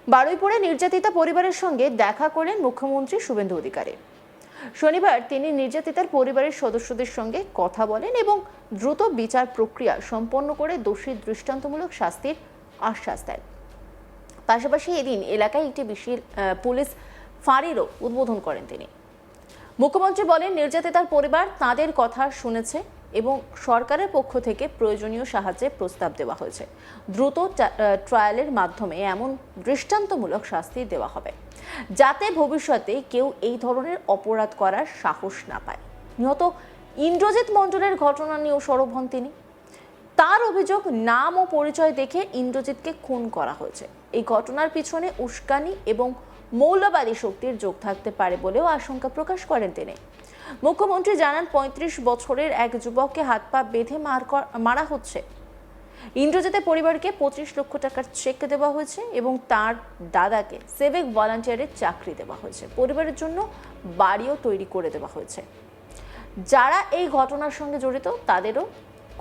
বারুইপুরে নির্যাতিতা পরিবারের সঙ্গে দেখা করেন মুখ্যমন্ত্রী শুভেন্দু অধিকারী। শনিবার তিনি নির্যাতিতার পরিবারের সদস্যদের সঙ্গে কথা বলেন এবং দ্রুত বিচার প্রক্রিয়া সম্পন্ন করে দোষী দৃষ্টান্তমূলক শাস্তির আশ্বাস দেন। পাশাপাশি এদিন এলাকায় একটি বিশেষ পুলিশ ফাঁড়িরও উদ্বোধন করেন তিনি। মুখ্যমন্ত্রী বলেন, নির্যাতিতার পরিবার তাদের কথা শুনেছে এবং সরকারের পক্ষ থেকে প্রয়োজনীয় সাহায্যের প্রস্তাব দেওয়া হয়েছে। দ্রুত ট্রায়ালের মাধ্যমে এমন দৃষ্টান্তমূলক শাস্তি দেওয়া হবে যাতে ভবিষ্যতে কেউ এই ধরনের অপরাধ করার সাহস না পায়। নিহত ইন্দ্রজিৎ মণ্ডলের ঘটনা নিয়েও সরব হন তিনি। তার অভিযোগ, নাম ও পরিচয় দেখে ইন্দ্রজিৎকে খুন করা হয়েছে। এই ঘটনার পিছনে উস্কানি এবং মৌলবাদী শক্তির যোগ থাকতে পারে বলেও আশঙ্কা প্রকাশ করেন তিনি। মুখ্যমন্ত্রী জানান, ৩৫ বছরের এক যুবককে হাত পা বেঁধে মারা হচ্ছে। ইন্দ্রজিতের পরিবারকে ২৫ লক্ষ টাকার চেক দেওয়া হয়েছে এবং তার দাদাকে সিভিক ভলান্টিয়ারের চাকরি দেওয়া হয়েছে। পরিবারের জন্য বাড়িও তৈরি করে দেওয়া হয়েছে। যারা এই ঘটনার সঙ্গে জড়িত তাদেরও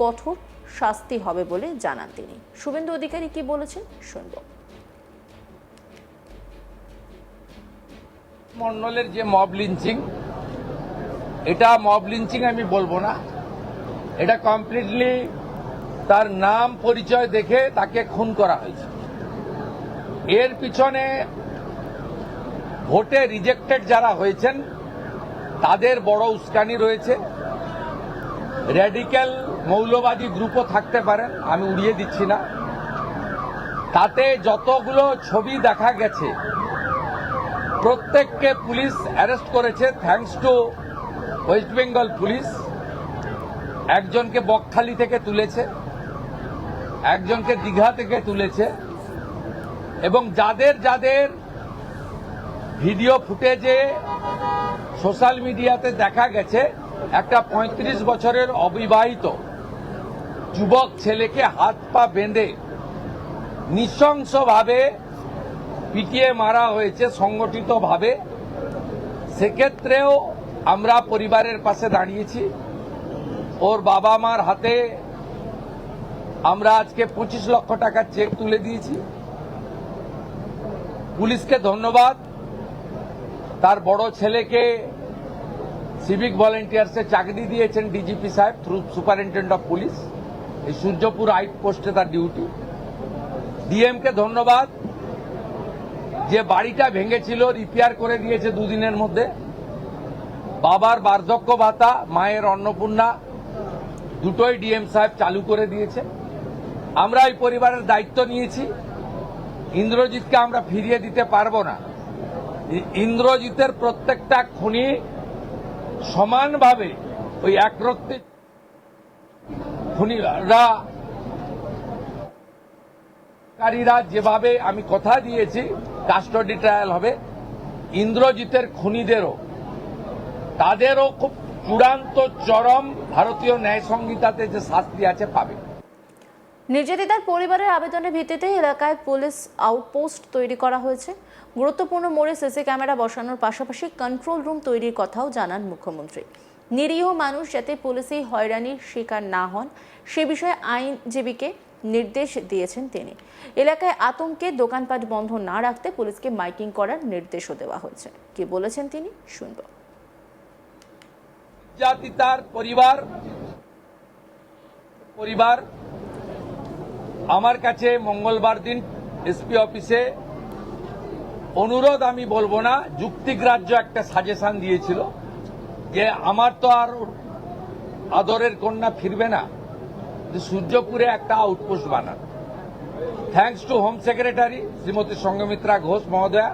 কঠোর শাস্তি হবে বলে জানান তিনি। শুভেন্দু অধিকারী কি বলেছেন শুনব। মন্ডলের যে মব লিঞ্চিং, এটা মব লিঞ্চিং আমি বলবো না, এটা কমপ্লিটলি তার নাম পরিচয় দেখে তাকে খুন করা হয়েছে। এর পিছনে ভোটে রিজেক্টেড যারা হয়েছেন তাদের বড় উস্কানি রয়েছে। র্যাডিক্যাল মৌলবাদী গ্রুপও থাকতে পারেন, আমি উড়িয়ে দিচ্ছি না। তাতে যতগুলো ছবি দেখা গেছে প্রত্যেককে পুলিশ অ্যারেস্ট করেছে, thanks to West Bengal police. একজনকে বকখালি থেকে তুলেছে, একজনকে দীঘা থেকে তুলেছে, এবং যাদের যাদের ভিডিও ফুটেজে সোশ্যাল মিডিয়াতে দেখা গেছে একটা ৩৫ বছরের অবিবাহিত যুবক ছেলেকে হাত পা বেঁধে নৃশংসভাবে পিটিয়ে মারা হয়েছে সংগঠিতভাবে। সেক্ষেত্রেও আমরা পরিবারের পাশে দাঁড়িয়েছি। ওর বাবা মার হাতে আমরা আজকে ২৫ লক্ষ টাকার চেক তুলে দিয়েছি। পুলিশকে ধন্যবাদ, তার বড় ছেলেকে সিভিক ভলেন্টিয়ার্সে চাকরি দিয়েছেন ডিজিপি সাহেব থ্রু সুপারিনটেন্ডেন্ট অফ পুলিশ। এই সূর্যপুর আউটপোস্টে তার ডিউটি। ডিএমকে ধন্যবাদ, যে বাড়িটা ভেঙেছিল রিপেয়ার করে দিয়েছে দুদিনের মধ্যে। বাবার বার্ধক্য ভাতা, মায়ের অন্নপূর্ণা দুটোই ডিএম সাহেব চালু করে দিয়েছে। আমরা এই পরিবারের দায়িত্ব নিয়েছি। ইন্দ্রজিৎকে আমরা ফিরিয়ে দিতে পারবো না। ইন্দ্রজিতের প্রত্যেকটা খুনি সমানভাবে ওই একরত্তি খুনিরা যেভাবে আমি কথা দিয়েছি কাস্টডি ট্রায়াল হবে, ইন্দ্রজিতের খুনিদেরও তাদেরও খুব চূড়ান্ত চরম ভারতীয় ন্যায় সংহিতাতে যে শাস্তি আছে পাবে। নির্যাতিতার পরিবারের আবেদনের ভিত্তিতে এলাকায় পুলিশ আউটপোস্ট তৈরি করা হয়েছে। গুরুত্বপূর্ণ মোড়ে সিসি ক্যামেরা বসানোর পাশাপাশি কন্ট্রোল রুম তৈরির কথাও জানান মুখ্যমন্ত্রী। নিরীহ মানুষ যাতে পুলিশি হয়রানির শিকার না হন সে বিষয়ে আইনজীবীকে নির্দেশ দিয়েছেন তিনি। এলাকায় আতঙ্কে দোকানপাট বন্ধ না রাখতে পুলিশকে মাইকিং করার নির্দেশও দেওয়া হয়েছে। কি বলেছেন তিনি শুনব। নির্যাতিতার পরিবার আমার কাছে মঙ্গলবার দিন এসপি অফিসে অনুরোধ, আমি বলবো না, যুক্তিগ্রাহ্য একটা সাজেশন দিয়েছিল যে আমার তো আর আদরের কন্যা ফিরবে না, যে সূর্যপুরে একটা আউটপোস্ট বানান। Thanks to home secretary Shrimati Sanghamitra Ghosh মহোদয়া,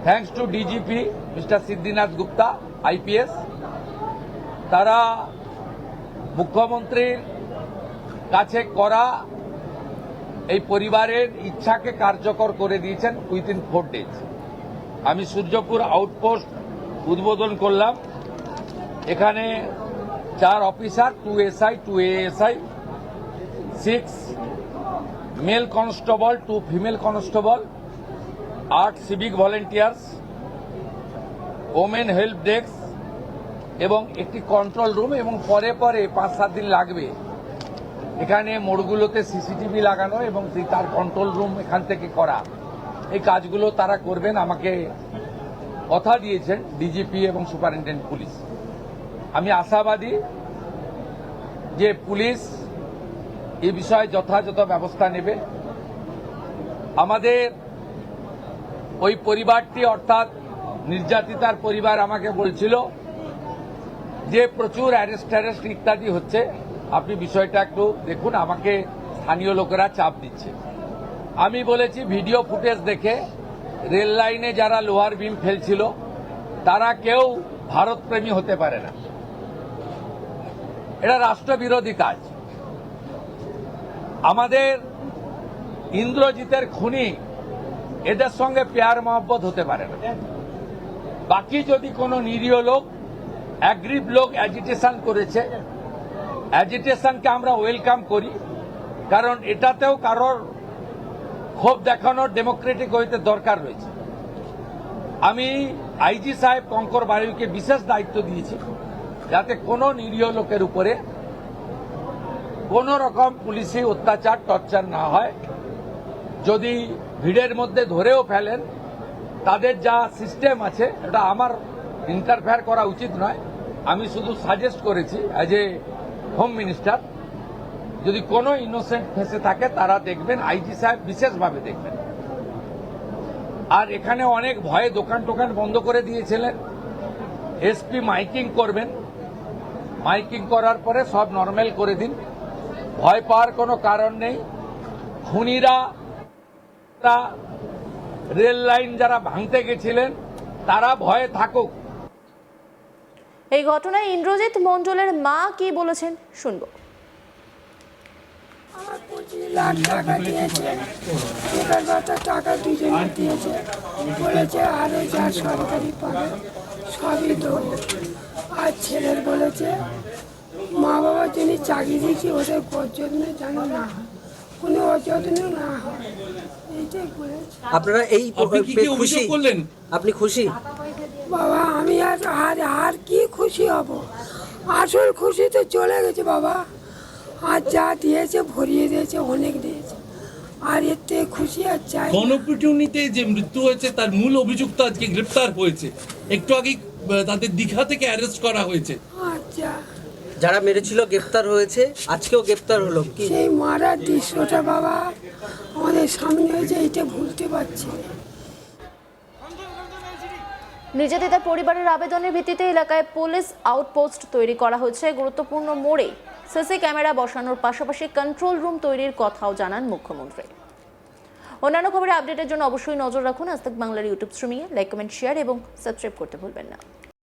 thanks to DGP mister Siddhinath Gupta IPS. তারা মুখ্যমন্ত্রীর কাছে করা এই পরিবারের ইচ্ছাকে কার্যকর করে দিয়েছেন উইথিন 4 days। আমি সূর্যপুর আউটপোস্ট উদ্বোধন করলাম। এখানে 4 officer, 2 SI, 2 ASI, 6 mail constable, 2 female constable, 8 civic volunteers, women help desk এবং একটি কন্ট্রোল রুম, এবং পরে 5-7 দিন লাগবে এখানে মোড়গুলোতে সিসিটিভি লাগানো এবং তার কন্ট্রোল রুম এখান থেকে করা। এই কাজগুলো তারা করবেন, আমাকে কথা দিয়েছেন ডিজিপি এবং সুপারিনটেন্ডেন্ট পুলিশ। আমি আশাবাদী যে পুলিশ এই বিষয়ে যথাযথ ব্যবস্থা নেবে। আমাদের ওই পরিবারটি অর্থাৎ নির্যাতিতার পরিবার আমাকে বলছিল যে প্রচুর অ্যারেস্ট ইত্যাদি হচ্ছে, আপনি বিষয়টা একটু দেখুন, আমাকে স্থানীয় লোকেরা চাপ দিচ্ছে। আমি বলেছি ভিডিও ফুটেজ দেখে রেল লাইনে যারা লোহার বিম ফেলছিল তারা কেউ ভারতপ্রেমী হতে পারে না, এটা রাষ্ট্রবিরোধী কাজ। আমাদের ইন্দ্রজিতের খুনি এদের সঙ্গে পেয়ার মহব্বত হতে পারে না। বাকি যদি কোনো নিরীহ লোক, অ্যাগ্রিভ লোক অ্যাজিটেশন করেছে, অ্যাজিটেশনকে আমরা ওয়েলকাম করি, কারণ এটাতেও কারোর ক্ষোভ দেখানোর ডেমোক্রেটিক হইতে দরকার রয়েছে। আমি আইজি সাহেব কঙ্কর বাড়িকে বিশেষ দায়িত্ব দিয়েছি যাতে কোনো নিরীহ লোকের উপরে কোনো রকম পুলিশি অত্যাচার টর্চার না হয়। যদি ভিড়ের মধ্যে ধরেও ফেলেন, তাদের যা সিস্টেম আছে এটা আমার ইন্টারফেয়ার করা উচিত নয়। আমি শুধু সাজেস্ট করেছি অ্যাজ এ হোম মিনিস্টার, যদি কোনো ইনোসেন্ট ফেসে থাকে তারা দেখবেন, আইজি সাহেব বিশেষভাবে দেখবেন। আর এখানে অনেক ভয়ে দোকান টোকান বন্ধ করে দিয়েছিলেন, এসপি মাইকিং করবেন, মাইকিং করার পরে সব নর্মাল করে দিন, ভয় পাওয়ার কোনো কারণ নেই। খুনিরা রেল লাইন যারা ভাঙতে গেছিলেন তারা ভয়ে থাকুক। এই ঘটনায় ইন্দ্রজিৎ মণ্ডলের মা কি বলেছেন শুনবো। আমার 25 লাখ টাকা দিয়েছে, এবার বাচ্চা টাকা দুজনে দিয়েছে, বলেছে আরো যা সরকারি পাবে সবই দেবো। আর ছেলের বলেছে মা বাবার জন্য চাকরি দিয়েছি, ওদের যত্ন যেন না হয়, কোনো অযত্ন না হয়, এইটাই বলেছে। আপনারা এই খুশি করলেন? আপনি খুশি? বাবা আমি আর কি খুশি হব, আসল খুশি তো চলে গেছে বাবা। আর যা দিয়েছে ভরিয়ে দিয়েছে, অনেক দিয়েছে, আর এর থেকে খুশি আর চাই। গণপিটুনিতে যে মৃত্যু হয়েছে তার মূল অভিযুক্ত আজকে গ্রেপ্তার হয়েছে, একটু আগে তাদের দীঘা থেকে অ্যারেস্ট করা হয়েছে। আচ্ছা, যারা মেরেছিল গ্রেপ্তার হয়েছে, আজকেও গ্রেপ্তার হলো। কি সেই মারার দৃশ্যটা বাবা আমাদের সামনে হয়েছে, এইটা ভুলতে পারছি না। নির্যাতিতার পরিবারের আবেদনের ভিত্তিতে এলাকায় পুলিশ আউটপোস্ট তৈরি করা হয়েছে। গুরুত্বপূর্ণ মোড়ে সিসি ক্যামেরা বসানোর পাশাপাশি কন্ট্রোল রুম তৈরির কথাও জানান মুখ্যমন্ত্রী। অন্যান্য খবরে আপডেটের জন্য অবশ্যই নজর রাখুন আজ তাক বাংলার ইউটিউব স্ট্রিমিংয়ে। লাইক, কমেন্ট, শেয়ার এবং সাবস্ক্রাইব করতে ভুলবেন না।